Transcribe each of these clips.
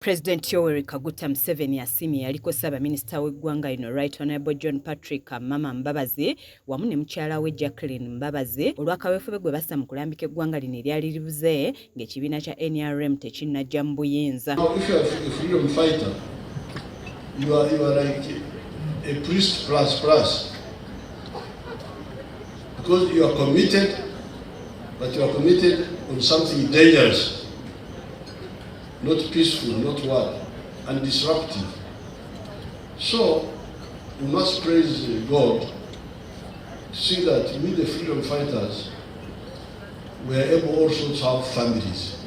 President Yoweri Kaguta Museveni asimye yaliko Ssaabaminisita w'eggwanga lino Right Honourable John Patrick Amama Mbabazi wamu ne mukyala we Jacqueline Mbabazi olw'akaweefube gwe bassa mu kulambika eggwanga lino eryali libuze ng'ekibiina kya NRM tekinnajja mu buyinza. If you are a freedom fighter, you are like a priest plus. Because you are committed, but you are committed on something dangerous. Not peaceful, not what, and disruptive. So, we must praise God to see that we, the freedom fighters, we are able also to have families.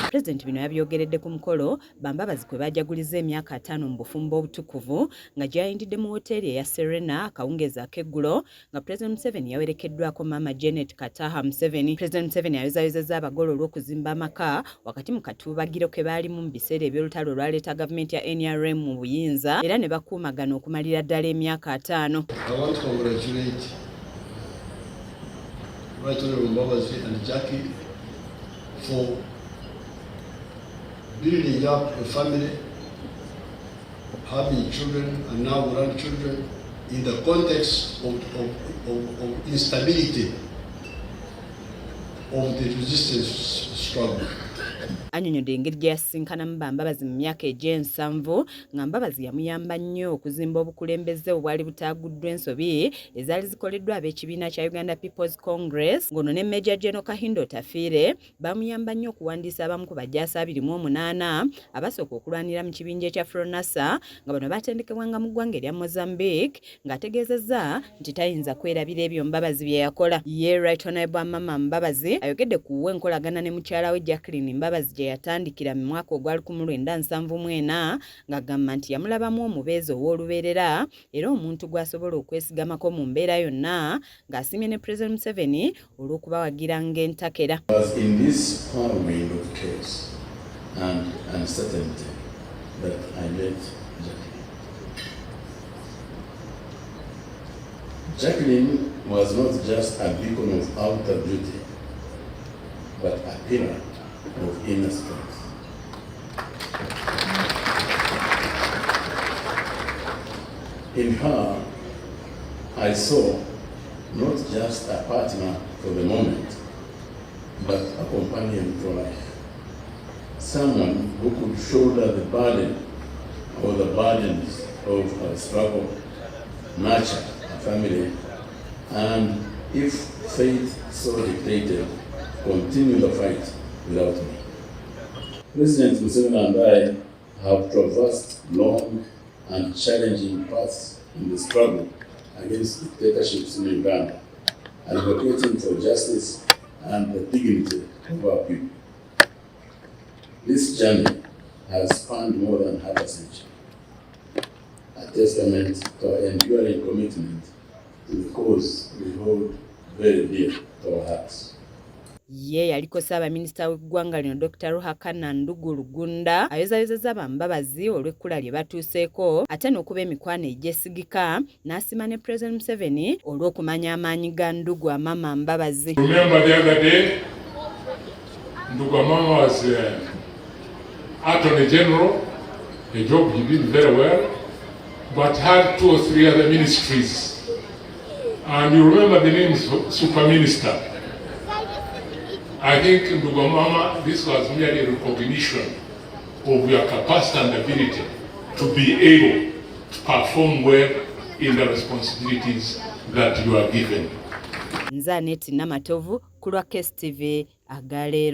President bino yabyogeredde ku mukolo Bambabazi kwe bajaguliza emyaka 5 mu bufumbo obutukuvu nga gyayindidde mu hoteeri eya Serena akawungeezi ak'eggulo nga President Museveni yawerekeddwako Mama Janet Kataha Museveni. President Museveni ayozayozezza abagole olw'okuzimba amaka wakati mu katuubagiro ke baalimu mu biseera eby'olutalo olwaleeta gavumenti ya NRM mu buyinza era ne bakuumagana okumalira ddala emyaka 5. I want to congratulate Right Honourable Mbabazi and Jackie for building up a family, having children and now grandchildren in the context of instability of the resistance struggle. Annyonnyodde engeri gye yasisinkanamu Bambabazi mu myaka egy'ensanvu nga Mbabazi yamuyamba nnyo okuzimba obukulembeze obwali butaaguddwa ensobi ezaali zikoleddwa ab'ekibiina kya Uganda People's Congress ng'ono ne Major General Kahindo Tafiire bamuyamba nnyo okuwandiisa abamu ku bajaasi 28 abasooka okulwanira mu kibinja ekya Fronasa nga bano baatendekebwanga mu ggwanga erya Mozambique ng'ategeezezza nti tayinza kwerabira ebyo Mbabazi bye yakola. Ye Right Honourable Amama Mbabazi ayogedde ku enkolagana ne mukyala we Jacqueline Mbabazi gye yatandikira mu mwaka ogwali 1974 ng'agamba nti yamulabamu omubeezi ow'olubeerera era omuntu gw'asobola okwesigamako mu mbeera yonna ng'asiimye ne President Museveni olw'okubawagira ng'entakera. In this whirlwind of chaos and uncertainty that I met Jacqueline was not just a beacon of outer beauty, but a pillar of inner strength. In her, I saw not just a partner for the moment, but a companion for life. Someone who could shoulder the burden or the burdens of her struggle, nurture a family, and if fate so dictated, continue the fight without me. President Museveni and I have traversed long and challenging paths in the struggle against dictatorships in Uganda, advocating for justice and the dignity of our people. This journey has spanned more than half a century, a testament to our enduring commitment to the cause we hold very dear to our hearts. Ye yaliko Ssaabaminisita w'eggwanga lino Dr. Ruhakana Ndugulugunda ayozayozezza Bambabazi olw'ekkula lye batuuseeko ate n'okuba emikwano egyesigika n'asiima ne President Museveni olw'okumanya amaanyi ga Ndugu Amama Mbabazi. Remember the other day, Ndugu Amama was Attorney General, a job he did very well, but had 2 or 3 other ministries. And you remember the name Super Minister. I think, Ndugu Amama, this was merely a recognition of your capacity and ability to be able to perform well in the responsibilities that you are given. Nze Aneti Namatovu ku lwa KSTV Agaleero.